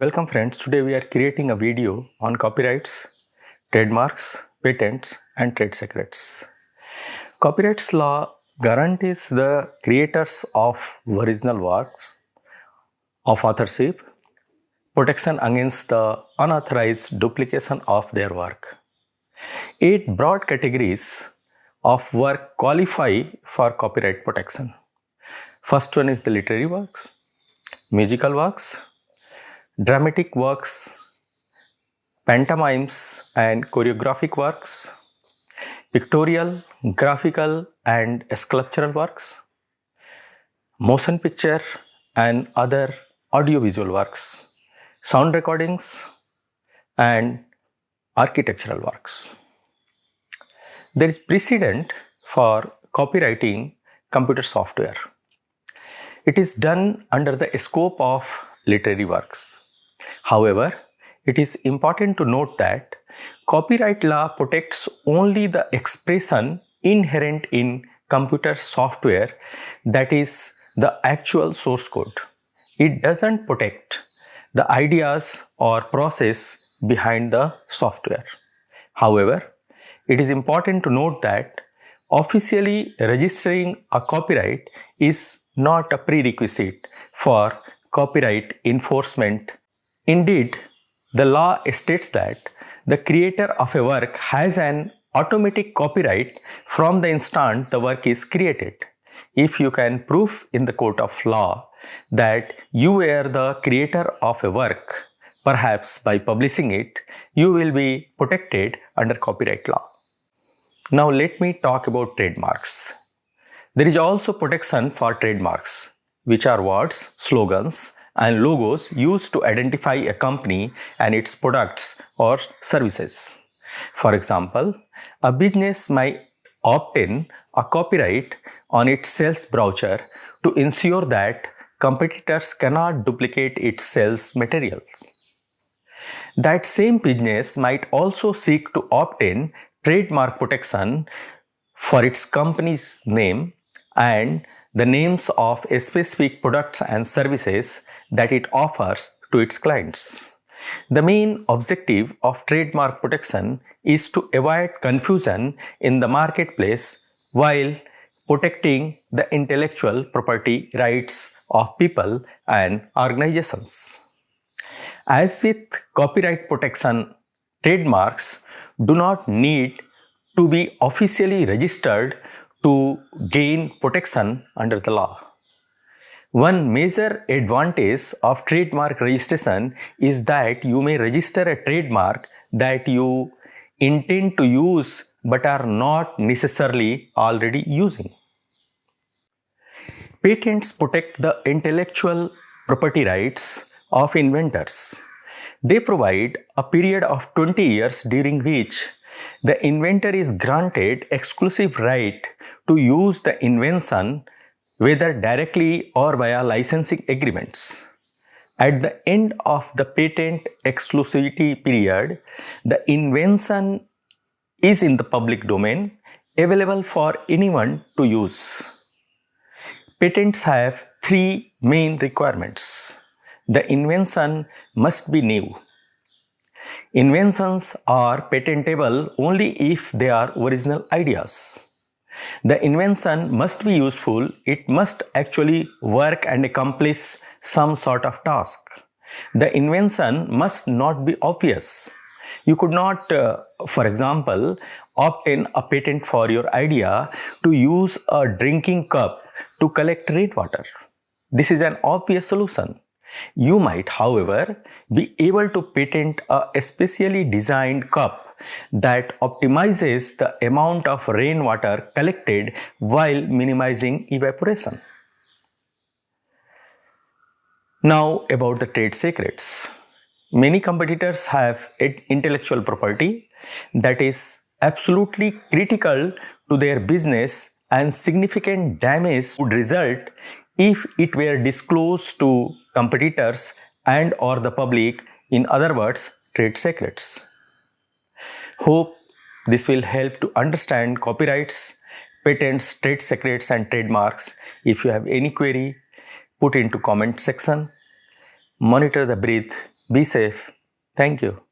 Welcome friends, today we are creating a video on copyrights, trademarks, patents and trade secrets. Copyrights law guarantees the creators of original works of authorship protection against the unauthorized duplication of their work. 8 broad categories of work qualify for copyright protection. First one is the literary works, musical works, dramatic works, pantomimes and choreographic works, pictorial, graphical and sculptural works, motion picture and other audiovisual works, sound recordings and architectural works. There is precedent for copyrighting computer software. It is done under the scope of literary works. However, it is important to note that copyright law protects only the expression inherent in computer software, that is, the actual source code. It doesn't protect the ideas or process behind the software. However, it is important to note that officially registering a copyright is not a prerequisite for copyright enforcement. Indeed, the law states that the creator of a work has an automatic copyright from the instant the work is created. If you can prove in the court of law that you were the creator of a work, perhaps by publishing it, you will be protected under copyright law. Now let me talk about trademarks. There is also protection for trademarks, which are words, slogans, and logos used to identify a company and its products or services. For example, a business might obtain a copyright on its sales brochure to ensure that competitors cannot duplicate its sales materials. That same business might also seek to obtain trademark protection for its company's name and the names of specific products and services that it offers to its clients. The main objective of trademark protection is to avoid confusion in the marketplace while protecting the intellectual property rights of people and organizations. As with copyright protection, trademarks do not need to be officially registered to gain protection under the law. One major advantage of trademark registration is that you may register a trademark that you intend to use but are not necessarily already using. Patents protect the intellectual property rights of inventors. They provide a period of 20 years during which the inventor is granted exclusive right to use the invention, whether directly or via licensing agreements. At the end of the patent exclusivity period, the invention is in the public domain, available for anyone to use. Patents have 3 main requirements. The invention must be new. Inventions are patentable only if they are original ideas. The invention must be useful. It must actually work and accomplish some sort of task. The invention must not be obvious. You could not, for example, obtain a patent for your idea to use a drinking cup to collect rainwater. This is an obvious solution. You might, however, be able to patent a specially designed cup that optimizes the amount of rainwater collected while minimizing evaporation. Now about the trade secrets. Many competitors have intellectual property that is absolutely critical to their business, and significant damage would result if it were disclosed to competitors and or the public, in other words, trade secrets. Hope this will help to understand copyrights, patents, trade secrets and trademarks. If you have any query, put into comment section. Monitor the breath, Be safe. Thank you.